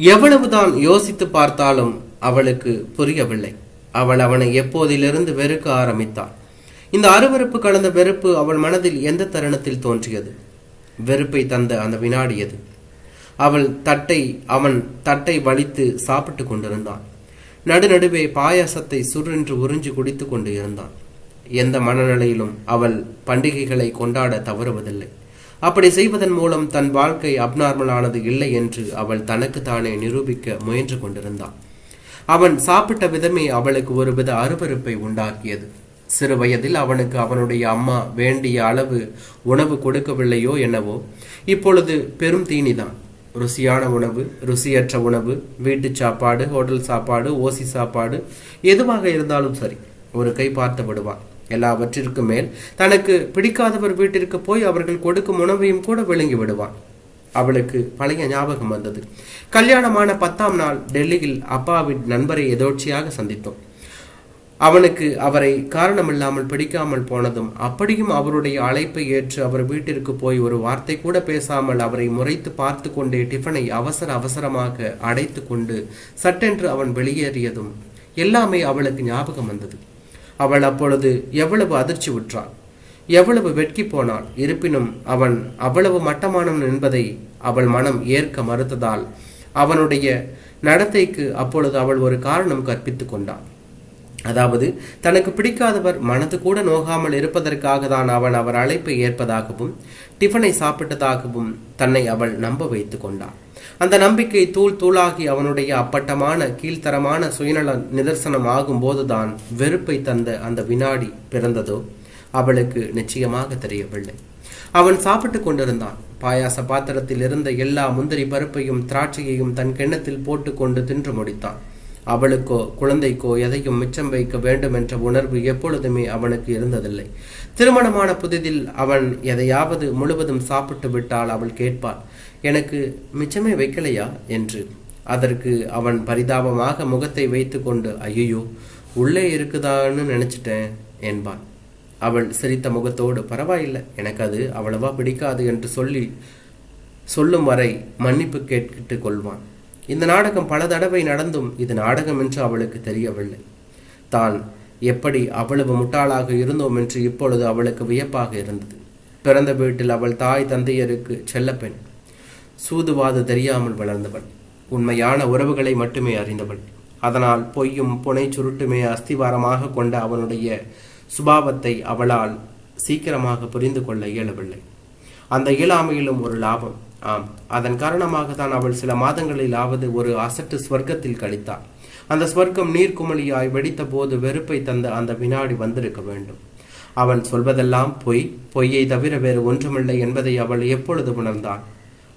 எவ்வளவுதான் யோசித்து பார்த்தாலும் அவளுக்கு புரியவில்லை. அவள் அவனை எப்போதிலிருந்து வெறுக்க ஆரம்பித்தாள். இந்த அருவருப்பு கலந்த வெறுப்பு அவள் மனதில் எந்த தருணத்தில் தோன்றியது? வெறுப்பை தந்த அந்த வினாடியது. அவன் தட்டை வலித்து சாப்பிட்டு கொண்டிருந்தான். நடுநடுவே பாயாசத்தை சுரென்று உறிஞ்சு குடித்து கொண்டு இருந்தான். எந்த மனநிலையிலும் அவள் பண்டிகைகளை கொண்டாட தவறுவதில்லை. அப்படி செய்வதன் மூலம் தன் வாழ்க்கை அப்நார்மலானது இல்லை என்று அவள் தனக்கு தானே நிரூபிக்க முயன்று கொண்டிருந்தாள். அவன் சாப்பிட்ட விதமே அவளுக்கு ஒருவித அருவருப்பை உண்டாக்கியது. சிறு வயதில் அவனுக்கு அவனுடைய அம்மா வேண்டிய அளவு உணவு கொடுக்கவில்லையோ என்னவோ, இப்பொழுது பெரும் தீனிதான். ருசியான உணவு, ருசியற்ற உணவு, வீட்டு சாப்பாடு, ஹோட்டல் சாப்பாடு, ஓசி சாப்பாடு, எதுவாக இருந்தாலும் சரி, ஒரு கை பார்த்து விடுவான். எல்லாவற்றிற்கு மேல் தனக்கு பிடிக்காதவர் வீட்டிற்கு போய் அவர்கள் கொடுக்கும் உணவையும் கூட விழுங்கி விடுவான். அவளுக்கு பழைய ஞாபகம் வந்தது. கல்யாணமான 10ஆம் நாள் டெல்லியில் அப்பாவின் நண்பரை எதோட்சியாக சந்தித்தோம். அவனுக்கு அவரை காரணமில்லாமல் பிடிக்காமல் போனதும், அப்படியும் அவருடைய அழைப்பை ஏற்று அவர் வீட்டிற்கு போய் ஒரு வார்த்தை கூட பேசாமல் அவரை முறைத்து பார்த்து கொண்டே டிஃபனை அவசரமாக அடைத்து கொண்டு சட்டென்று அவன் வெளியேறியதும் எல்லாமே அவளுக்கு ஞாபகம் வந்தது. அவள் அப்பொழுது எவ்வளவு அதிர்ச்சி உற்றாள், எவ்வளவு வெட்கி போனாள். இருப்பினும் அவன் அவ்வளவு மட்டமானவன் என்பதை அவள் மனம் ஏற்க மறுத்ததால் அவனுடைய நடத்தைக்கு அப்பொழுது அவள் ஒரு காரணம் கற்பித்துக் கொண்டாள். அதாவது, தனக்கு பிடிக்காதவர் மனது கூட நோகாமல் இருப்பதற்காக தான் அவன் அவர் அழைப்பை ஏற்பதாகவும் டிஃபனை சாப்பிட்டதாகவும் தன்னை அவள் நம்ப வைத்து கொண்டாள். அந்த நம்பிக்கை தூள் தூளாகி அவனுடைய அப்பட்டமான கீழ்த்தரமான சுயநல நிதர்சனம் ஆகும் போதுதான் வெறுப்பை தந்த அந்த வினாடி பிறந்ததோ அவளுக்கு நிச்சயமாக தெரியவில்லை. அவன் சாப்பிட்டு கொண்டிருந்தான். பாயாச பாத்திரத்தில் இருந்த எல்லா முந்திரி பருப்பையும் திராட்சையையும் தன் கிண்ணத்தில் போட்டு கொண்டு தின்று முடித்தான். அவளுக்கோ குழந்தைக்கோ எதையும் மிச்சம் வைக்க வேண்டும் என்ற உணர்வு எப்பொழுதுமே அவனுக்கு இருந்ததில்லை. திருமணமான புதிதில் அவன் எதையாவது முழுவதும் சாப்பிட்டு விட்டால் அவள் கேட்பாள், எனக்கு மிச்சமே வைக்கலையா என்று. அதற்கு அவன் பரிதாபமாக முகத்தை வைத்து கொண்டு, ஐயோ உள்ளே இருக்குதான்னு நினைச்சிட்டேன் என்பான். அவள் சிரித்த முகத்தோடு, பரவாயில்லை, எனக்கு அது அவ்வளவா பிடிக்காது என்று சொல்லும் வரை மன்னிப்பு கேட்டு கொள்வான். இந்த நாடகம் பல தடவை நடந்தும் இது நாடகம் என்று அவளுக்கு தெரியவில்லை. தான் எப்படி அவ்வளவு முட்டாளாக இருந்தோம் என்று இப்பொழுது அவளுக்கு வியப்பாக இருந்தது. பிறந்த வீட்டில் அவள் தாய் தந்தையருக்கு செல்லப்பெண், சூதுவாது தெரியாமல் வளர்ந்தவள், உண்மையான உறவுகளை மட்டுமே அறிந்தவள். அதனால் பொய்யும் புனை சுருட்டுமே அஸ்திவாரமாக கொண்ட அவனுடைய சுபாவத்தை அவளால் சீக்கிரமாக புரிந்து கொள்ள இயலவில்லை. அந்த இயலாமையிலும் ஒரு லாபம். ஆம், அதன் காரணமாக தான் அவள் சில மாதங்களிலாவது ஒரு அசட்டு ஸ்வர்க்கத்தில் கழித்தாள். அந்த ஸ்வர்க்கம் நீர்க்குமளியாய் வெடித்த போது வெறுப்பை தந்த அந்த வினாடி வந்திருக்க வேண்டும். அவன் சொல்வதெல்லாம் பொய்யை தவிர வேறு ஒன்றுமில்லை என்பதை அவள் எப்பொழுது உணர்ந்தாள்?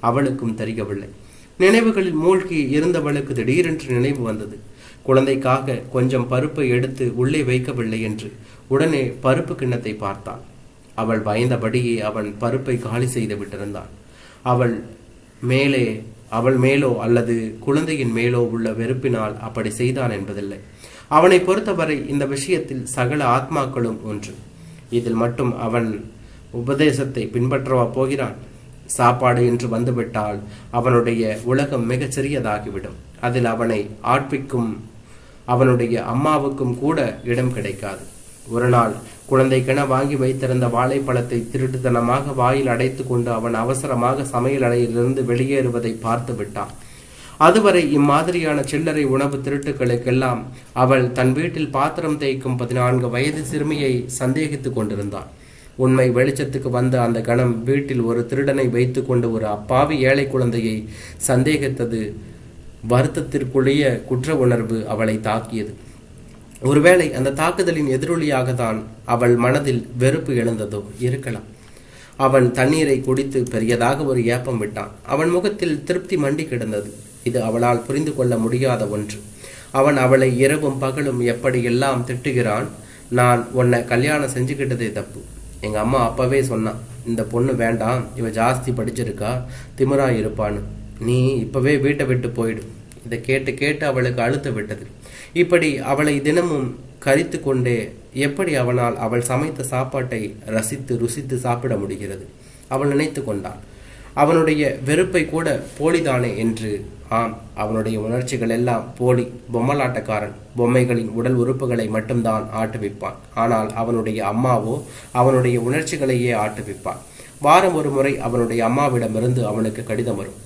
அவளுக்கும் தெரியவில்லை. நினைவுகளில் மூழ்கி இருந்தவளுக்கு திடீரென்று நினைவு வந்தது. குழந்தைக்காக கொஞ்சம் பருப்பை எடுத்து உள்ளே வைக்கவில்லை என்று. உடனே பருப்பு கிண்ணத்தை பார்த்தாள். அவள் பயந்தபடியே அவன் பருப்பை காலி செய்து விட்டிருந்தான். அவள் மேலோ அல்லது குழந்தையின் மேலோ உள்ள வெறுப்பினால் அப்படி செய்தான் என்பதில்லை. அவனை பொறுத்தவரை இந்த விஷயத்தில் சகல ஆத்மாக்களும் ஒன்று. இதில் மட்டும் அவன் உபதேசத்தை பின்பற்றவா போகிறான்? சாப்பாடு என்று வந்துவிட்டால் அவனுடைய உலகம் மிகச் சிறியதாகிவிடும். அதில் அவனை ஆட்பிக்கும் அவனுடைய அம்மாவுக்கும் கூட இடம் கிடைக்காது. ஒரு நாள் குழந்தைக்கென வாங்கி வைத்திருந்த வாழைப்பழத்தை திருட்டுத்தனமாக வாயில் அடைத்து கொண்டு அவன் அவசரமாக சமையல் அறையிலிருந்து வெளியேறுவதை பார்த்து விட்டான். அதுவரை இம்மாதிரியான சில்லறை உணவு திருட்டுகளுக்கெல்லாம் அவள் தன் வீட்டில் பாத்திரம் தேய்க்கும் 14 வயது சிறுமியை சந்தேகித்து கொண்டிருந்தாள். உண்மை வெளிச்சத்துக்கு வந்த அந்த கணம் வீட்டில் ஒரு திருடனை வைத்து கொண்டு ஒரு அப்பாவி ஏழை குழந்தையை சந்தேகித்தது. வருத்தத்திற்குரிய குற்ற உணர்வு அவளை தாக்கியது. ஒருவேளை அந்த தாக்குதலின் எதிரொலியாக தான் அவள் மனதில் வெறுப்பு எழுந்ததோ இருக்கலாம். அவன் தண்ணீரை குடித்து பெரியதாக ஒரு ஏப்பம் விட்டான். அவன் முகத்தில் திருப்தி மண்டி கிடந்தது. இது அவளால் புரிந்து கொள்ள முடியாத ஒன்று. அவன் அவளை இரவும் பகலும் எப்படி எல்லாம் திட்டுகிறான். நான் உன்னை கல்யாணம் செஞ்சுக்கிட்டதே தப்பு. எங்க அம்மா அப்பவே சொன்னான், இந்த பொண்ணு வேண்டாம், இவ ஜாஸ்தி படிச்சிருக்கா, திமிரா இருப்பான்னு. நீ இப்பவே வீட்டை விட்டு போயிடும். இதை கேட்டு கேட்டு அவளுக்கு அழுத்த விட்டது. இப்படி அவளை தினமும் கரித்து கொண்டே எப்படி அவனால் அவள் சமைத்த சாப்பாட்டை ரசித்து ருசித்து சாப்பிட முடிகிறது? அவள் நினைத்து கொண்டாள். அவனுடைய வெறுப்பை கூட போலிதானே என்று ஆம், அவனுடைய உணர்ச்சிகள் எல்லாம் போலி. பொம்மலாட்டக்காரன் பொம்மைகளின் உடல் உறுப்புகளை மட்டும்தான் ஆட்டுவிப்பான். ஆனால் அவனுடைய அம்மாவோ அவனுடைய உணர்ச்சிகளையே ஆட்டுவிப்பான். வாரம் ஒரு முறை அவனுடைய அம்மாவிடமிருந்து அவனுக்கு கடிதம் வரும்,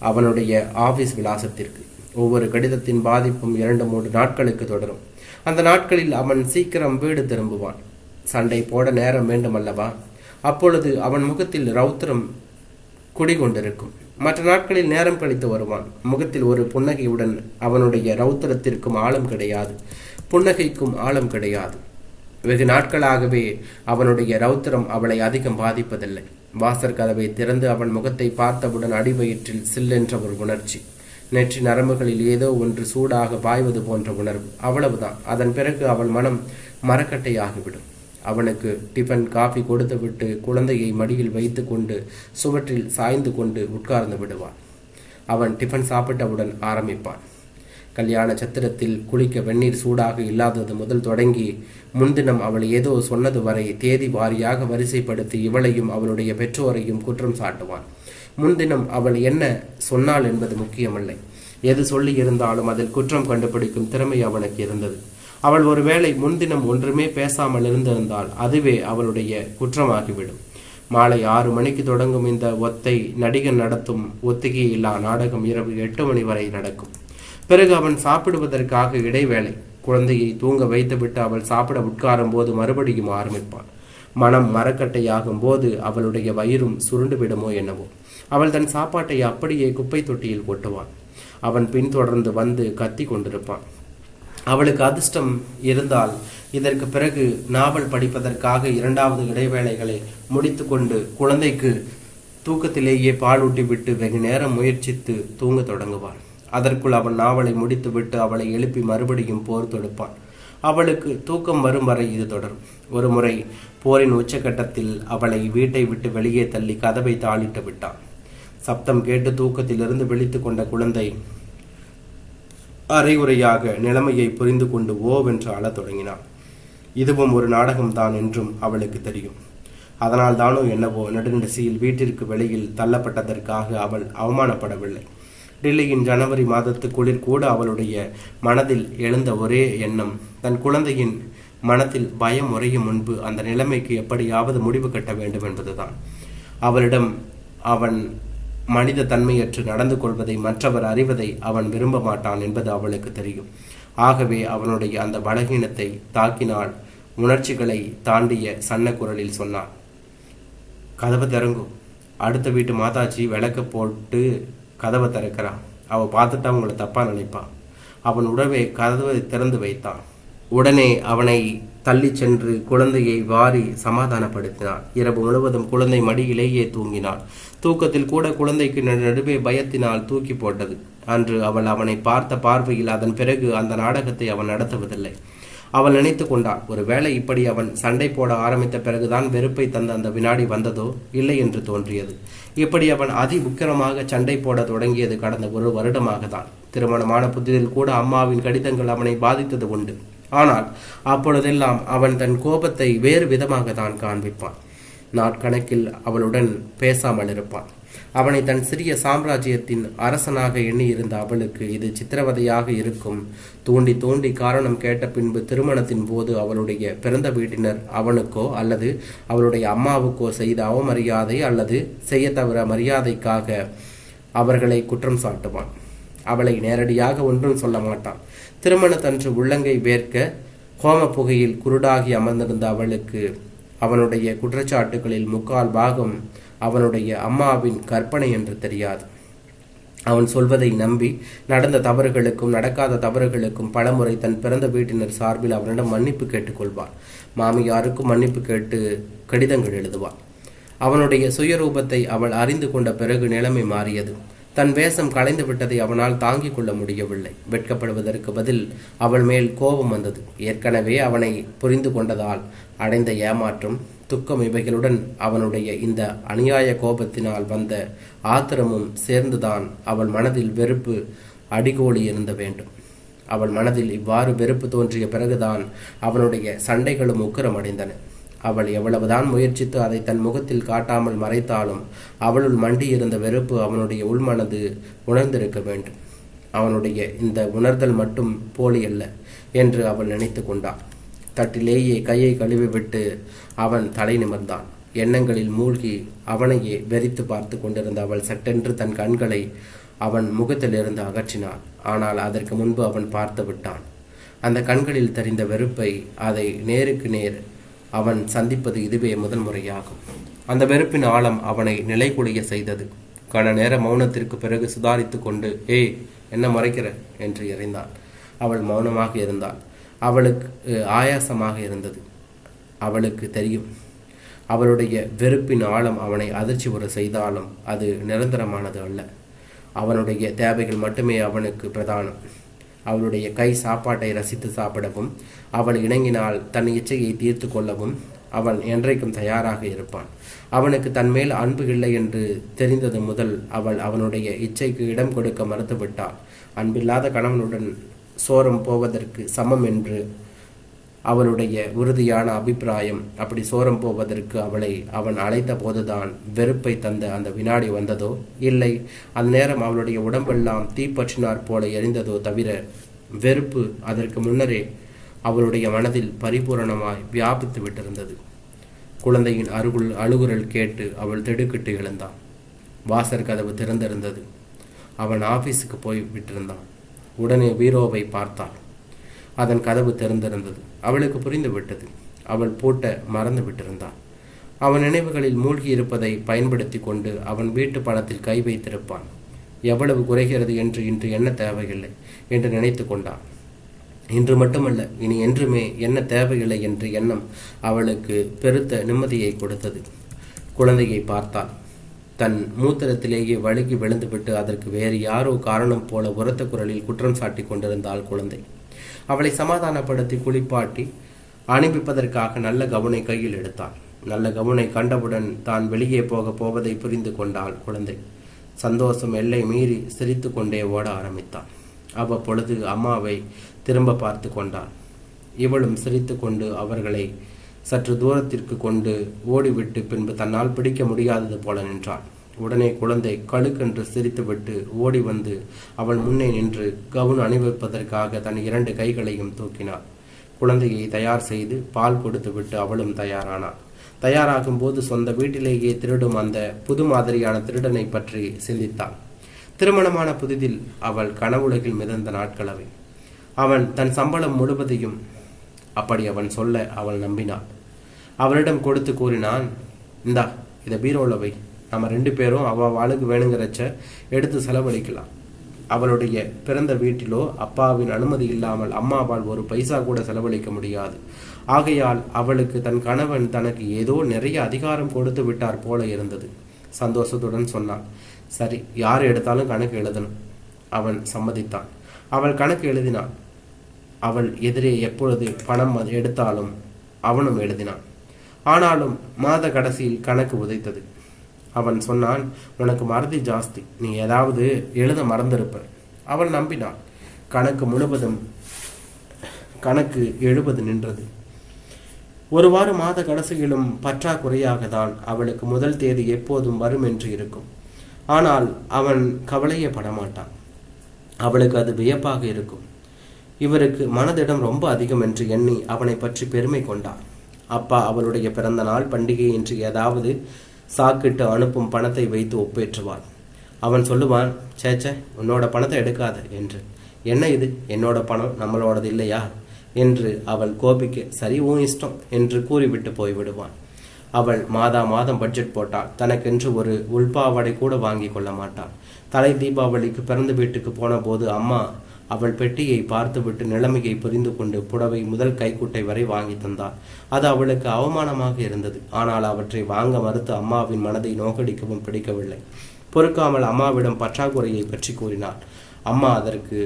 அவனுடைய ஆபீஸ் விலாசத்திற்கு. ஒவ்வொரு கடிதத்தின் பாதிப்பும் 2-3 நாட்களுக்கு தொடரும். அந்த நாட்களில் அவன் சீக்கிரம் வீடு திரும்புவான். சண்டை போட நேரம் வேண்டுமல்லவா? அப்பொழுது அவன் முகத்தில் ரௌத்திரம் குடிகொண்டிருக்கும். மற்ற நாட்களில் நேரம் கழித்து வருவான். முகத்தில் ஒரு புன்னகையுடன். அவனுடைய ரௌத்திரத்திற்கும் ஆழம் கிடையாது, புன்னகைக்கும் ஆழம் கிடையாது. வெகு நாட்களாகவே அவனுடைய ரௌத்திரம் அவளை அதிகம் பாதிப்பதில்லை. வாசற் கதவை திறந்து அவன் முகத்தை பார்த்தவுடன் அடிவயிற்றில் சில்லென்ற ஒரு உணர்ச்சி, நெற்றி நரம்புகளில் ஏதோ ஒன்று சூடாக பாய்வது போன்ற உணர்வு. அவ்வளவுதான். அதன் பிறகு அவள் மனம் மரக்கட்டையாகிவிடும். அவனுக்கு டிஃபன் காஃபி கொடுத்துவிட்டு குழந்தையை மடியில் வைத்து கொண்டு சுவற்றில் சாய்ந்து கொண்டு உட்கார்ந்து விடுவான். அவன் டிஃபன் சாப்பிட்டவுடன் ஆரம்பிப்பான். கல்யாண சத்திரத்தில் குளிக்க வெந்நீர் சூடாக இல்லாதது முதல் தொடங்கி முன்தினம் அவள் ஏதோ சொன்னது வரை தேதி வாரியாக வரிசைப்படுத்தி இவளையும் அவளுடைய பெற்றோரையும் குற்றம் சாட்டுவான். முன்தினம் அவள் என்ன சொன்னாள் என்பது முக்கியமில்லை. எது சொல்லி இருந்தாலும் அதில் குற்றம் கண்டுபிடிக்கும் திறமை அவனுக்கு இருந்தது. அவள் ஒருவேளை முன்தினம் ஒன்றுமே பேசாமல் இருந்திருந்தால் அதுவே அவளுடைய குற்றமாகிவிடும். மாலை 6 மணிக்கு தொடங்கும் இந்த ஒத்தை நடிகன் நடத்தும் ஒத்திகை இல்லா நாடகம் இரவு 8 மணி வரை நடக்கும். பிறகு அவன் சாப்பிடுவதற்காக இடைவேளை. குழந்தையை தூங்க வைத்துவிட்டு அவள் சாப்பிட உட்காரும் போது மறுபடியும் ஆரம்பிப்பான். மனம் மரக்கட்டையாகும் போது அவளுடைய வயிறும் சுருண்டு விடுமோ என்னவோ. அவள் தன் சாப்பாட்டை அப்படியே குப்பை தொட்டியில் கொட்டுவான். அவன் பின்தொடர்ந்து வந்து கத்தி கொண்டிருப்பான். அவளுக்கு அதிர்ஷ்டம் இருந்தால் இதற்கு பிறகு நாவல் படிப்பதற்காக 2வது இடைவேளைகளை முடித்து கொண்டு குழந்தைக்கு தூக்கத்திலேயே பாலூட்டி விட்டு வெகு நேரம் முயற்சித்து தூங்க தொடங்குவாள். அதற்குள் அவன் நாவலை முடித்துவிட்டு அவளை எழுப்பி மறுபடியும் போர் தொடுப்பான். அவளுக்கு தூக்கம் வரும் வரை இது தொடரும். ஒரு முறை போரின் உச்சகட்டத்தில் அவளை வீட்டை விட்டு வெளியே தள்ளி கதவை தாளிட்டு விட்டான். சப்தம் கேட்டு தூக்கத்திலிருந்து விழித்து கொண்ட குழந்தை அரைகுறையாக நிலைமையை புரிந்து கொண்டு ஓவென்று அழத் தொடங்கினான். இதுவும் ஒரு நாடகம்தான் என்றும் அவளுக்கு தெரியும். அதனால் தானோ என்னவோ நடுநெடுசியில் வீட்டிற்கு வெளியில் தள்ளப்பட்டதற்காக அவள் அவமானப்படவில்லை. டில்லியின் ஜனவரி மாதத்து குளிர் கூட அவளுடைய மனதில் எழுந்த ஒரே எண்ணம், தன் குழந்தையின் மனத்தில் பயம் உறையும் முன்பு அந்த நிலைமைக்கு எப்படியாவது முடிவு கட்ட வேண்டும் என்பதுதான். அவளிடம் அவன் மனித தன்மையற்று நடந்து கொள்வதை மற்றவர் அறிவதை அவன் விரும்ப மாட்டான் என்பது அவளுக்கு தெரியும். ஆகவே அவனுடைய அந்த பலகீனத்தை தாக்கினால் உணர்ச்சிகளை தாண்டிய சன்ன குரலில் சொன்னான், கதவை திறங்கும். அடுத்த வீட்டு மாதாஜி விளக்க போட்டு கதவை திறக்கிறான். அவள் பார்த்துட்டா அவங்களை தப்பா நினைப்பான். அவன் உடவே கதவை திறந்து வைத்தான். உடனே அவனை தள்ளி சென்று குழந்தையை வாரி சமாதானப்படுத்தினான். இரவு முழுவதும் குழந்தை மடியிலேயே தூங்கினாள். தூக்கத்தில் கூட குழந்தைக்கு நடுவே பயத்தினால் தூக்கி போட்டது. அன்று அவள் அவனை பார்த்த பார்வையில் அதன் பிறகு அந்த நாடகத்தை அவன் நடத்துவதில்லை. அவள் நினைத்து கொண்டாள், ஒருவேளை இப்படி அவன் சண்டை போட ஆரம்பித்த பிறகுதான் வெறுப்பை தந்த அந்த வினாடி வந்ததோ இல்லை என்று தோன்றியது. இப்படி அவன் அதி உக்கிரமாக சண்டை போட தொடங்கியது கடந்த 1 வருடமாக தான். திருமணமான புதிதில் கூட அம்மாவின் கடிதங்கள் அவனை பாதித்தது உண்டு. ஆனால் அப்பொழுதெல்லாம் அவன் தன் கோபத்தை வேறு விதமாக தான் காண்பிப்பான். நாட்கணக்கில் அவளுடன் பேசாமல் இருப்பான். அவனை தன் சிறிய சாம்ராஜ்யத்தின் அரசனாக எண்ணி இருந்த அவளுக்கு இது சித்திரவதையாக இருக்கும். தூண்டி தூண்டி காரணம் கேட்ட பின்பு திருமணத்தின் போது அவளுடைய பிறந்த வீட்டினர் அவனுக்கோ அல்லது அவளுடைய அம்மாவுக்கோ செய்த அவமரியாதை அல்லது செய்ய தவிர மரியாதைக்காக அவர்களை குற்றம் சாட்டுவான். அவளை நேரடியாக ஒன்றும் சொல்ல மாட்டான். திருமணத்தன்று உள்ளங்கை வேர்க்க ஹோம புகையில் குருடாகி அமர்ந்திருந்த அவளுக்கு அவனுடைய குற்றச்சாட்டுகளில் 3/4 பாகம் அவனுடைய அம்மாவின் கற்பனை என்று தெரியாது. அவன் சொல்வதை நம்பி நடந்த தவறுகளுக்கும் நடக்காத தவறுகளுக்கும் பலமுறை தன் பிறந்த வீட்டினர் சார்பில் அவனிடம் மன்னிப்பு கேட்டுக்கொள்வார். மாமியாருக்கும் மன்னிப்பு கேட்டு கடிதங்கள் எழுதுவார். அவனுடைய சுயரூபத்தை அவள் அறிந்து கொண்ட பிறகு நிலைமை மாறியது. தன் வேஷம் கலைந்து விட்டதை அவனால் தாங்கிக் கொள்ள முடியவில்லை. வெட்கப்படுவதற்கு பதில் அவள் மேல் கோபம் வந்தது. ஏற்கனவே அவனை புரிந்து கொண்டதால் அடைந்த ஏமாற்றம், துக்கம் இவைகளுடன் அவனுடைய இந்த அநியாய கோபத்தினால் வந்த ஆத்திரமும் சேர்ந்துதான் அவள் மனதில் வெறுப்பு அடிகோலி இருந்த வேண்டும். அவள் மனதில் இவ்வாறு வெறுப்பு தோன்றிய பிறகுதான் அவனுடைய சண்டைகளும் உக்கிரம் அடைந்தன. அவள் எவ்வளவுதான் முயற்சித்து அதை தன் முகத்தில் காட்டாமல் மறைத்தாலும் அவளுள் மண்டியிருந்த வெறுப்பு அவனுடைய உள்மனது உணர்ந்திருக்க வேண்டும். அவனுடைய இந்த உணர்தல் மட்டும் போலி அல்ல என்று அவள் நினைத்து கொண்டாள். தட்டிலேயே கையை கழுவிவிட்டு அவன் தலை நிமிர்ந்தான். எண்ணங்களில் மூழ்கி அவனையே வெறித்து பார்த்து கொண்டிருந்த அவள் சட்டென்று தன் கண்களை அவன் முகத்திலிருந்து அகற்றினாள். ஆனால் அதற்கு முன்பு அவன் பார்த்து விட்டான். அந்த கண்களில் தெரிந்த வெறுப்பை, அதை நேருக்கு நேர் அவன் சந்திப்பது இதுவே முதல் முறையாகும். அந்த வெறுப்பின் ஆழம் அவனை நிலைகுலைய செய்தது. கன நேர மௌனத்திற்கு பிறகு சுதாரித்து கொண்டு, ஏய், என்ன மறைக்கிற என்று எறிந்தான். அவள் மௌனமாக இருந்தாள். அவளுக்கு ஆயாசமாக இருந்தது. அவளுக்கு தெரியும், அவளுடைய வெறுப்பின் ஆழம் அவனை அதிர்ச்சி உற செய்தாலும் அது நிரந்தரமானது அல்ல. அவனுடைய தேவைகள் மட்டுமே அவனுக்கு பிரதானம். அவளுடைய கை சாப்பாட்டை ரசித்து சாப்பிடவும், அவள் இணங்கினால் தன் இச்சையை தீர்த்து கொள்ளவும் அவன் என்றைக்கும் தயாராக இருப்பான். அவனுக்கு தன்மேல் அன்பு இல்லை என்று தெரிந்தது முதல் அவள் அவனுடைய இச்சைக்கு இடம் கொடுக்க மறுத்துவிட்டாள். அன்பில்லாத கணவனுடன் சோரம் போவதற்கு சமம் என்று அவளுடைய உறுதியான அபிப்பிராயம். அப்படி சோரம் போவதற்கு அவளை அவன் அழைத்த போதுதான் வெறுப்பை தந்த அந்த வினாடி வந்ததோ, இல்லை அந்த நேரம் அவளுடைய உடம்பெல்லாம் தீப்பற்றினார் போல எரிந்ததோ தவிர வெறுப்பு அதற்கு முன்னரே அவளுடைய மனதில் பரிபூரணமாய் வியாபித்து விட்டிருந்தது. குழந்தையின் அழுகுரல் கேட்டு அவள் திடுக்கிட்டு எழுந்தாள். வாசர் கதவு திறந்திருந்தது. அவன் ஆபீஸுக்கு போய் விட்டிருந்தான். உடனே பீரோவை பார்த்தாள். அதன் கதவு திறந்திருந்தது. அவளுக்கு புரிந்து விட்டது. அவள் பூட்ட மறந்து விட்டிருந்தாள். அவன் நினைவுகளில் மூழ்கி இருப்பதை பயன்படுத்தி கொண்டு அவன் வீட்டு பணத்தில் கை வைத்திருப்பான். எவ்வளவு குறைகிறது என்று இன்று என்ன தேவையில்லை என்று நினைத்து கொண்டான். இன்று மட்டுமல்ல, இனி என்றுமே என்ன தேவையில்லை என்ற எண்ணம் அவளுக்கு பெருத்த நிம்மதியை கொடுத்தது. குழந்தையை பார்த்தாள். தன் மூத்திரத்திலேயே வழுகி விழுந்துவிட்டு அதற்கு வேறு யாரோ காரணம் போல உரத்த குரலில் குற்றம் சாட்டி கொண்டிருந்தாள் குழந்தை. அவளை சமாதானப்படுத்தி குளிப்பாட்டி அனுப்பிப்பதற்காக நல்ல கவுனை கையில் எடுத்தாள். நல்ல கவுனை கண்டவுடன் தான் வெளியே போவதை புரிந்து கொண்டாள் குழந்தை. சந்தோஷம் எல்லை மீறி சிரித்து கொண்டே ஓட ஆரம்பித்தாள். அவ்வப்பொழுது அம்மாவை திரும்ப பார்த்து கொண்டாள். இவளும் சிரித்து கொண்டு அவர்களை சற்று தூரத்திற்கு கொண்டு ஓடிவிட்டு பின்பு தன்னால் பிடிக்க முடியாதது போல நின்றாள். உடனே குழந்தை கழுக்கென்று சிரித்துவிட்டு ஓடி வந்து அவள் முன்னே நின்று கவுன் அணிவிப்பதற்காக தன் 2 கைகளையும் தூக்கினாள். குழந்தையை தயார் செய்து பால் கொடுத்து விட்டு அவளும் தயாரானாள். தயாராகும் போது சொந்த வீட்டிலேயே திருடும் அந்த புது மாதிரியான திருடனை பற்றி சிந்தித்தாள். திருமணமான புதிதில் அவள் கனவுலகில் மிதந்த நாட்களவை. அவன் தன் சம்பளம் முழுவதையும், அப்படி அவன் சொல்ல அவள் நம்பினாள். அவளிடம் கொடுத்து கூறினான், இந்தா, இதை பீரோலவை, நம்ம 2 பேரும் அவள் ஆளுக்கு வேணுங்கிறச்ச எடுத்து செலவழிக்கலாம். அவளுடைய பிறந்த வீட்டிலோ அப்பாவின் அனுமதி இல்லாமல் அம்மாவால் ஒரு பைசா கூட செலவழிக்க முடியாது. ஆகையால் அவளுக்கு தன் கணவன் தனக்கு ஏதோ நிறைய அதிகாரம் கொடுத்து விட்டார் போல இருந்தது. சந்தோஷத்துடன் சொன்னான், சரி, யார் எடுத்தாலும் கணக்கு எழுதணும். அவன் சம்மதித்தான். அவள் கணக்கு எழுதினாள். அவள் எதிரே எப்பொழுது பணம் எடுத்தாலும் அவனும் எழுதினான். ஆனாலும் மாத கடைசியில் கணக்கு உதைத்தது. அவன் சொன்னான், உனக்கு மறதி ஜாஸ்தி, நீ ஏதாவது எழுத மறந்திருப்ப. அவள் நம்பினாள். கணக்கு முழுவதும் கணக்கு எழுபது நின்றது. ஒருவாறு மாத கடைசியிலும் பற்றாக்குறையாக தான் அவளுக்கு முதல் தேதி எப்போதும் வரும் என்று இருக்கும். ஆனால் அவன் கவலையே படமாட்டான். அவளுக்கு அது வியப்பாக இருக்கும். இவருக்கு மனதிடம் ரொம்ப அதிகம் என்று எண்ணி அவனை பற்றி பெருமை கொண்டார். அப்பா அவளுடைய பிறந்த நாள் பண்டிகை என்று ஏதாவது சாக்கிட்டு அனுப்பும் பணத்தை வைத்து ஒப்பேற்றுவாள். அவன் சொல்லுவான், சேச்சே, உன்னோட பணத்தை எடுக்காத என்று. என்ன இது, என்னோட பணம், நம்மளோடது இல்லையா என்று அவள் கோபிக்க, சரி, உன் இஷ்டம் என்று கூறிவிட்டு போய்விடுவான். அவள் மாதம் பட்ஜெட் போட்டாள். தனக்கென்று ஒரு உள்பாவடை கூட வாங்கி கொள்ள மாட்டாள். தலை தீபாவளிக்கு பிறந்த வீட்டுக்கு போன போது அம்மா அவள் பெட்டியை பார்த்துவிட்டு நிலைமையை புரிந்து கொண்டு புடவை முதல் கைக்குட்டை வரை வாங்கி தந்தாள். அது அவளுக்கு அவமானமாக இருந்தது. ஆனால் அவற்றை வாங்க மறுத்து அம்மாவின் மனதை நோக்கடிக்கவும் பிடிக்கவில்லை. பொறுக்காமல் அம்மாவிடம் பற்றாக்குறையை பற்றி கூறினாள். அம்மா அதற்கு,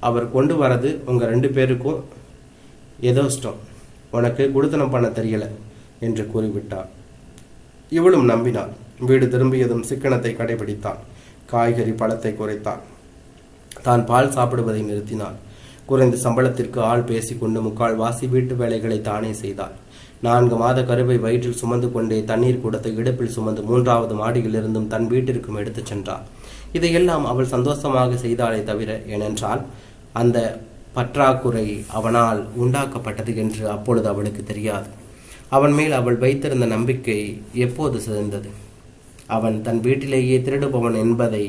அவர் கொண்டு வரது உங்க 2 பேருக்கும் ஏதோ இஷ்டம், உனக்கு குடுத்தனம் பண்ண தெரியல என்று கூறிவிட்டாள். இவளும் நம்பினாள். வீடு திரும்பியதும் சிக்கனத்தை கடைபிடித்தாள். காய்கறி பழத்தை குறைத்தாள். தான் பால் சாப்பிடுவதை நிறுத்தினாள். குறைந்த சம்பளத்திற்கு ஆள் பேசிக்கொண்டு 3/4 வாசி வீட்டு வேலைகளை தானே செய்தாள். 4 மாத கருவை வயிற்றில் சுமந்து கொண்டே தண்ணீர் குடத்தை இடுப்பில் சுமந்து 3வது மாடியிலிருந்தும் தன் வீட்டிற்கும் எடுத்துச் சென்றார். இதையெல்லாம் அவள் சந்தோஷமாக செய்தாலே தவிர, ஏனென்றால் அந்த பற்றாக்குறை அவனால் உண்டாக்கப்பட்டது என்று அப்பொழுது அவளுக்கு தெரியாது. அவன் மேல் அவள் வைத்திருந்த நம்பிக்கை எப்போது சிதைந்தது? அவன் தன் வீட்டிலேயே திருடுபவன் என்பதை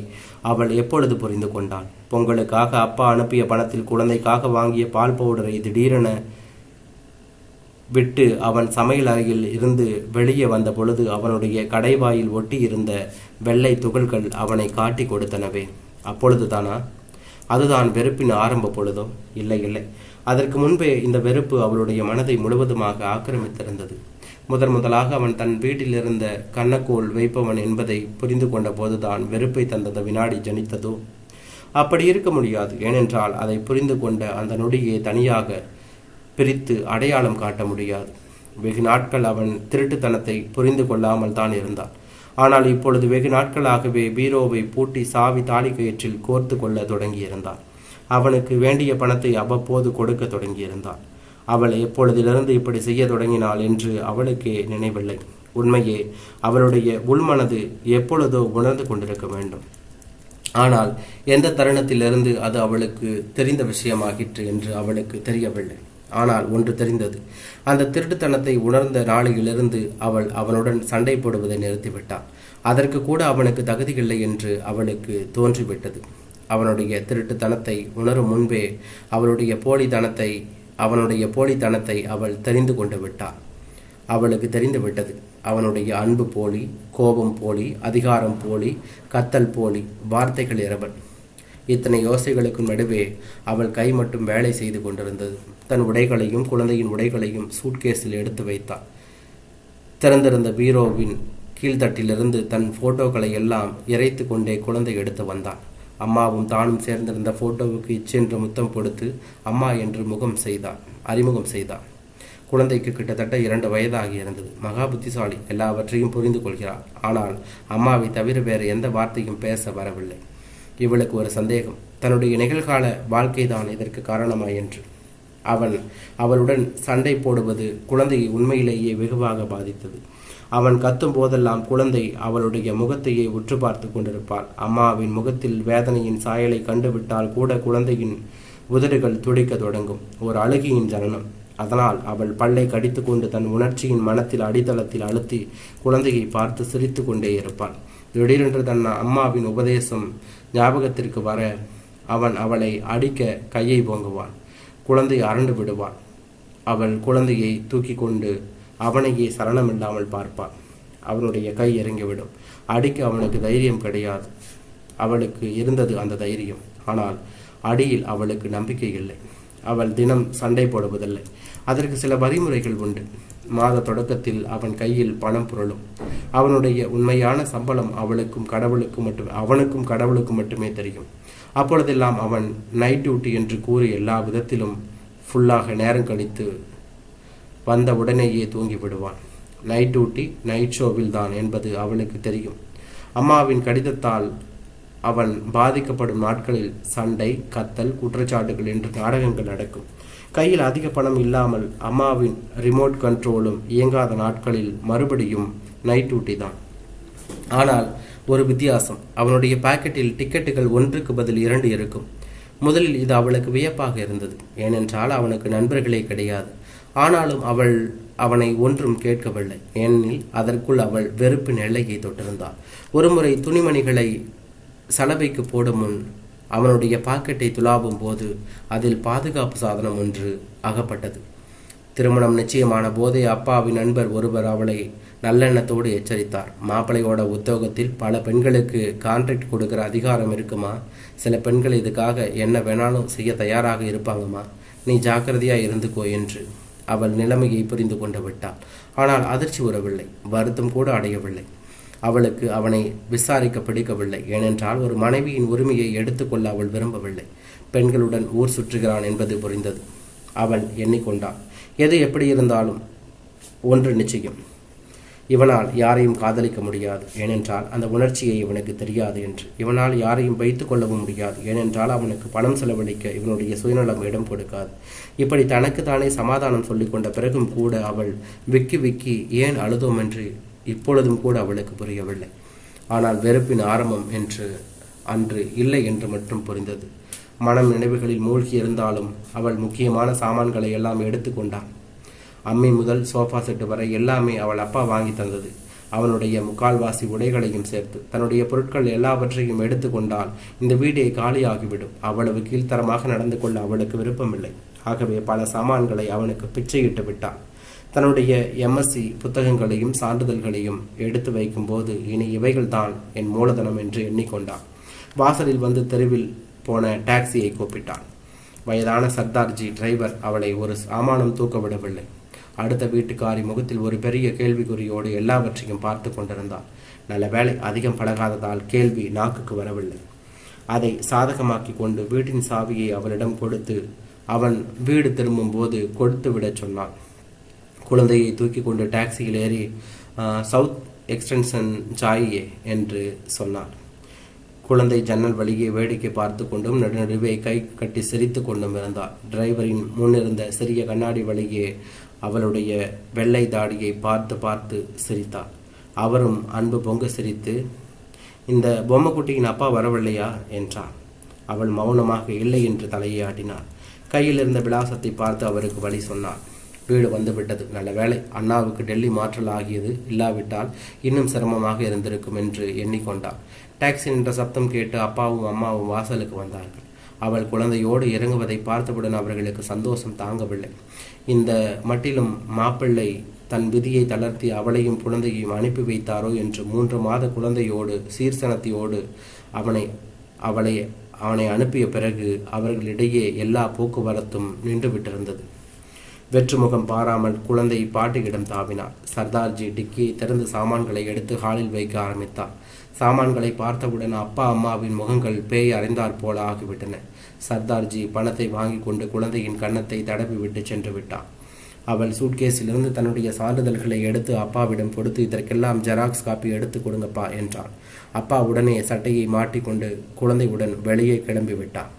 அவள் எப்பொழுது புரிந்து கொண்டாள்? பொங்கலுக்காக அப்பா அனுப்பிய பணத்தில் குழந்தைக்காக வாங்கிய பால் பவுடரை திடீரென விட்டு அவன் சமையல் அறையில் இருந்து வெளியே வந்த பொழுது அவனுடைய கடைவாயில் ஒட்டி இருந்த வெள்ளை துகள்கள் அவனை காட்டி கொடுத்தனவே. அப்பொழுதுதானா? அதுதான் வெறுப்பின் ஆரம்ப பொழுதோ? இல்லை இல்லை, அதற்கு முன்பே இந்த வெறுப்பு அவளுடைய மனதை முழுவதுமாக ஆக்கிரமித்திருந்தது. முதலாக அவன் தன் வீட்டில் இருந்த கண்ணக்கோள் வைப்பவன் என்பதை புரிந்து கொண்ட போதுதான் வெறுப்பை தந்த வினாடி ஜனித்ததோ? அப்படி இருக்க முடியாது. ஏனென்றால் அதை புரிந்து கொண்ட அந்த நொடியை தனியாக பிரித்து அடையாளம் காட்ட முடியாது. வெகு நாட்கள் அவன் திருட்டுத்தனத்தை புரிந்து கொள்ளாமல் தான் இருந்தான். ஆனால் இப்பொழுது வெகு நாட்களாகவே பீரோவை பூட்டி சாவி தாலி கயிற்றில் கோர்த்து கொள்ள தொடங்கியிருந்தான். அவனுக்கு வேண்டிய பணத்தை அவ்வப்போது கொடுக்க தொடங்கியிருந்தான். அவள் எப்பொழுதிலிருந்து இப்படி செய்ய தொடங்கினாள் என்று அவளுக்கே நினைவில்லை. உண்மையே அவளுடைய உள்மனது எப்பொழுதோ உணர்ந்து கொண்டிருக்க வேண்டும். ஆனால் எந்த தருணத்திலிருந்து அது அவளுக்கு தெரிந்த விஷயமாகிற்று என்று அவளுக்கு தெரியவில்லை. ஆனால் ஒன்று தெரிந்தது. அந்த திருட்டுத்தனத்தை உணர்ந்த நாளிலிருந்து அவள் அவனுடன் சண்டை போடுவதை நிறுத்திவிட்டாள். அதற்கு கூட அவனுக்கு தகுதியில்லை என்று அவளுக்கு தோன்றிவிட்டது. அவனுடைய திருட்டுத்தனத்தை உணரும் முன்பே அவனுடைய போலித்தனத்தை அவள் தெரிந்து கொண்டு விட்டாள். அவளுக்கு தெரிந்து விட்டது. அவனுடைய அன்பு போலி, கோபம் போலி, அதிகாரம் போலி, கத்தல் போலி, வார்த்தைகள் இரவல். இத்தனை யோசைகளுக்கு நடுவே அவள் கை மட்டும் வேலை செய்து கொண்டிருந்தது. தன் உடைகளையும் குழந்தையின் உடைகளையும் சூட்கேஸில் எடுத்து வைத்தாள். திறந்திருந்த பீரோவின் கீழ்த்தட்டிலிருந்து தன் போட்டோக்களை எல்லாம் இறைத்து கொண்டே குழந்தை எடுத்து வந்தாள். அம்மாவும் தானும் சேர்ந்திருந்த போட்டோவுக்கு இச்சென்று முத்தம் கொடுத்து அம்மா என்று அறிமுகம் செய்தாள். குழந்தைக்கு கிட்டத்தட்ட 2 வயதாகி இருந்தது. மகா புத்திசாலி, எல்லாவற்றையும் புரிந்து கொள்கிறாள். ஆனால் அம்மாவை தவிர வேறு எந்த வார்த்தையும் பேச வரவில்லை. இவளுக்கு ஒரு சந்தேகம், தன்னுடைய நிகழ்கால வாழ்க்கைதான் இதற்கு காரணமா என்று. அவளுடன் சண்டை போடுவது குழந்தையை உண்மையிலேயே வெகுவாக பாதித்தது. அவன் கத்தும் போதெல்லாம் குழந்தை அவளுடைய முகத்தையே உற்று பார்த்து கொண்டிருப்பாள். அம்மாவின் முகத்தில் வேதனையின் சாயலை கண்டுவிட்டால் கூட குழந்தையின் உதடுகள் துடிக்க தொடங்கும். ஒரு அழுகியின் ஜனனம். அதனால் அவள் பல்லை கடித்து கொண்டு தன் உணர்ச்சியின் மனத்தில் அடித்தளத்தில் அழுத்தி குழந்தையை பார்த்து சிரித்து கொண்டே இருப்பாள். திடீரென்று தன் அம்மாவின் உபதேசம் ஞாபகத்திற்கு வர அவன் அவளை அடிக்க கையை ஓங்குவான். குழந்தை அரண்டு விடுவாள். அவள் குழந்தையை தூக்கி கொண்டு அவனையே சலனமில்லாமல் பார்ப்பாள். அவனுடைய கை இறங்கிவிடும். அடிக்க அவனுக்கு தைரியம் கிடையாது. அவளுக்கு இருந்தது அந்த தைரியம். ஆனால் அடியில் அவளுக்கு நம்பிக்கை இல்லை. அவள் தினம் சண்டை போடுவதில்லை. அதற்கு சில வழிமுறைகள் உண்டு. மாத தொடக்கத்தில் அவன் கையில் பணம் புரளும். அவனுடைய உண்மையான சம்பளம் அவனுக்கும் கடவுளுக்கும் மட்டுமே தெரியும். அப்பொழுதெல்லாம் அவன் நைட் டியூட்டி என்று கூறி எல்லா விதத்திலும் ஃபுல்லாக நேரம் கழித்து வந்த உடனேயே தூங்கி விடுவான். நைட் டியூட்டி நைட் ஷோவில் தான் என்பது அவனுக்கு தெரியும். அம்மாவின் கடிதத்தால் அவன் பாதிக்கப்படும் நாட்களில் சண்டை, கத்தல், குற்றச்சாட்டுகள் என்று நாடகங்கள் நடக்கும். கையில் அதிக பணம் இல்லாமல் அம்மாவின் ரிமோட் கண்ட்ரோலும் இயங்காத நாட்களில் மறுபடியும் நைட் டியூட்டி தான். ஆனால் ஒரு வித்தியாசம், அவனுடைய பாக்கெட்டில் டிக்கெட்டுகள் 1க்கு பதில் 2 இருக்கும். முதலில் இது அவளுக்கு வியப்பாக இருந்தது. ஏனென்றால் அவனுக்கு நண்பர்களே கிடையாது. ஆனாலும் அவள் அவனை ஒன்றும் கேட்கவில்லை. ஏனெனில் அதற்குள் அவள் வெறுப்பின் எல்லையை தொட்டிருந்தாள். ஒருமுறை துணிமணிகளை சலவைக்கு போடும் முன் அவனுடைய பாக்கெட்டை துலாவும் போது அதில் பாதுகாப்பு சாதனம் ஒன்று அகப்பட்டது. திருமணம் நிச்சயமான போதே அப்பாவின் நண்பர் ஒருவர் அவளை நல்லெண்ணத்தோடு எச்சரித்தார். மாப்பிள்ளையோட உத்தியோகத்தில் பல பெண்களுக்கு கான்ட்ராக்ட் கொடுக்கிற அதிகாரம் இருக்குமா? சில பெண்கள் இதுக்காக என்ன வேணாலும் செய்ய தயாராக இருப்பாங்கம்மா, நீ ஜாக்கிரதையா இருந்துக்கோ என்று. அவள் நிலைமையை புரிந்து கொண்டு விட்டாள். ஆனால் அதிர்ச்சி உறவில்லை, வருத்தம் கூட அடையவில்லை. அவளுக்கு அவனை விசாரிக்க பிடிக்கவில்லை. ஏனென்றால் ஒரு மனைவியின் உரிமையை எடுத்துக்கொள்ள அவள் விரும்பவில்லை. பெண்களுடன் ஊர் சுற்றுகிறான் என்பது புரிந்தது. அவள் எண்ணிக்கொண்டாள், எது எப்படி இருந்தாலும் ஒன்று நிச்சயம், இவனால் யாரையும் காதலிக்க முடியாது, ஏனென்றால் அந்த உணர்ச்சியை இவனுக்கு தெரியாது என்று. இவனால் யாரையும் வைத்து கொள்ளவும் முடியாது, ஏனென்றால் அவனுக்கு பணம் செலவழிக்க இவனுடைய சுயநலம் இடம் கொடுக்காது. இப்படி தனக்கு தானே சமாதானம் சொல்லிக்கொண்ட பிறகும் கூட அவள் விக்கி விக்கி ஏன் அழுதோம் என்று இப்பொழுதும் கூட அவளுக்கு புரியவில்லை. ஆனால் வெறுப்பின் ஆரம்பம் என்று அன்று இல்லை என்று மட்டும் புரிந்தது. மனம் நினைவுகளில் மூழ்கி இருந்தாலும் அவள் முக்கியமான சாமான்களை எல்லாம் எடுத்து கொண்டாள். அம்மி முதல் சோஃபா செட்டு வரை எல்லாமே அவள் அப்பா வாங்கி தந்தது. அவனுடைய முக்கால்வாசி உடைகளையும் சேர்த்து தன்னுடைய பொருட்கள் எல்லாவற்றையும் எடுத்து கொண்டால் இந்த வீடே காலியாகிவிடும். அவ்வளவு கீழ்த்தரமாக நடந்து கொள்ள அவளுக்கு விருப்பமில்லை. ஆகவே பல சாமான்களை அவனுக்கு பிச்சையிட்டு விட்டாள். தன்னுடைய எம்எஸ்சி புத்தகங்களையும் சான்றிதழ்களையும் எடுத்து வைக்கும்போது இனி இவைகள்தான் என் மூலதனம் என்று எண்ணிக்கொண்டான். வாசலில் வந்து தெருவில் போன டாக்ஸியை கூப்பிட்டான். வயதான சர்தார்ஜி டிரைவர் அவளை ஒரு சாமானும் தூக்க விடவில்லை. அடுத்த வீட்டுக்காரி முகத்தில் ஒரு பெரிய கேள்விக்குறியோடு எல்லாவற்றையும் பார்த்து கொண்டிருந்தாள். நல்ல வேளை அதிகம் பழகாததால் கேள்வி நாக்குக்கு வரவில்லை. அதை சாதகமாக்கி கொண்டு வீட்டின் சாவியை அவளிடம் கொடுத்து அவன் வீடு திரும்பும் போது கொடுத்து விடச் சொன்னான். குழந்தையை தூக்கி கொண்டு டாக்ஸியில் ஏறி சவுத் எக்ஸ்டென்ஷன் ஜாயே என்று சொன்னார். குழந்தை ஜன்னல் வழியே வேடிக்கை பார்த்து கொண்டும் நடுநடுவே கை கட்டி சிரித்து கொண்டும் இருந்தார். டிரைவரின் முன்னிருந்த சிறிய கண்ணாடி வழியே அவளுடைய வெள்ளை தாடியை பார்த்து பார்த்து சிரித்தார். அவரும் அன்பு பொங்க சிரித்து, இந்த பொம்மைக்குட்டியின் அப்பா வரவில்லையா என்றார். அவள் மௌனமாக இல்லை என்று தலையை ஆட்டினார். கையில் இருந்த விலாசத்தை பார்த்து அவருக்கு வழி சொன்னார். வீடு வந்துவிட்டது. நல்ல வேளை அண்ணாவுக்கு டெல்லி மாற்றல் ஆகியது, இல்லாவிட்டால் இன்னும் சிரமமாக இருந்திருக்கும் என்று எண்ணிக்கொண்டாள். டாக்ஸி என்ற சப்தம் கேட்டு அப்பாவும் அம்மாவும் வாசலுக்கு வந்தார்கள். அவள் குழந்தையோடு இறங்குவதை பார்த்தவுடன் அவர்களுக்கு சந்தோஷம் தாங்கவில்லை. இந்த மட்டிலும் மாப்பிள்ளை தன் விதியை தளர்த்தி அவளையும் குழந்தையையும் அனுப்பி வைத்தாரோ என்று 3 மாத குழந்தையோடு சீர்சனத்தையோடு அவனை அனுப்பிய பிறகு அவர்களிடையே எல்லா போக்குவரத்தும் நின்றுவிட்டிருந்தது. வெற்றுமுகம் பாராமல் குழந்தை பாட்டியிடம் தாவினார். சர்தார்ஜி டிக்கியை திறந்து சாமான்களை எடுத்து ஹாலில் வைக்க ஆரம்பித்தார். சாமான்களை பார்த்தவுடன் அப்பா அம்மாவின் முகங்கள் பேய் அறைந்தாற் போல ஆகிவிட்டன. சர்தார்ஜி பணத்தை வாங்கி கொண்டு குழந்தையின் கன்னத்தை தடவி விட்டு சென்று விட்டார். அவள் சூட்கேஸிலிருந்து தன்னுடைய சான்றிதழ்களை எடுத்து அப்பாவிடம் கொடுத்து, இதற்கெல்லாம் ஜெராக்ஸ் காப்பி எடுத்து கொடுங்கப்பா என்றார். அப்பா உடனே சட்டையை மாட்டிக்கொண்டு குழந்தையுடன் வெளியே கிளம்பி விட்டார்.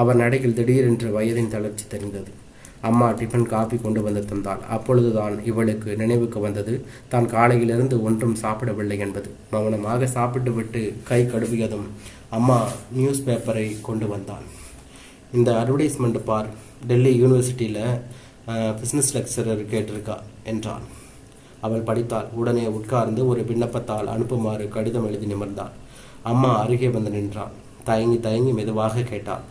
அவர் நடையில் திடீரென்று வயதின் தளர்ச்சி தெரிந்தது. அம்மா டிஃபன் காப்பி கொண்டு வந்து தந்தாள். அப்பொழுதுதான் இவளுக்கு நினைவுக்கு வந்தது, தான் காலையிலிருந்து ஒன்றும் சாப்பிடவில்லை என்பது. மௌனமாக சாப்பிட்டு விட்டு கை கழுவியதும் அம்மா நியூஸ் பேப்பரை கொண்டு வந்தாள். இந்த அட்வர்டைஸ்மெண்ட் பார், டெல்லி யூனிவர்சிட்டியில் பிஸ்னஸ் லெக்சரர் கேட்டிருக்கா என்றாள். அவள் படித்தாள். உடனே உட்கார்ந்து ஒரு விண்ணப்பத்தால் அனுப்புமாறு கடிதம் எழுதி நிமிர்ந்தாள். அம்மா அருகே வந்து நின்றாள். தயங்கி தயங்கி மெதுவாக கேட்டாள்,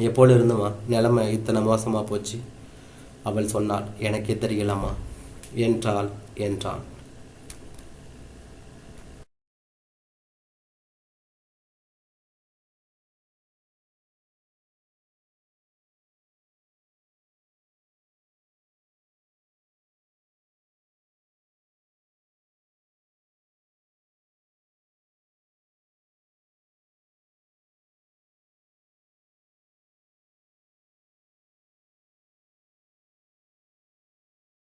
எப்போது இருந்துமா நிலைமை இத்தனை மோசமாக போச்சு? அவள் சொன்னாள், எனக்கே தெரியலாமா என்றான்.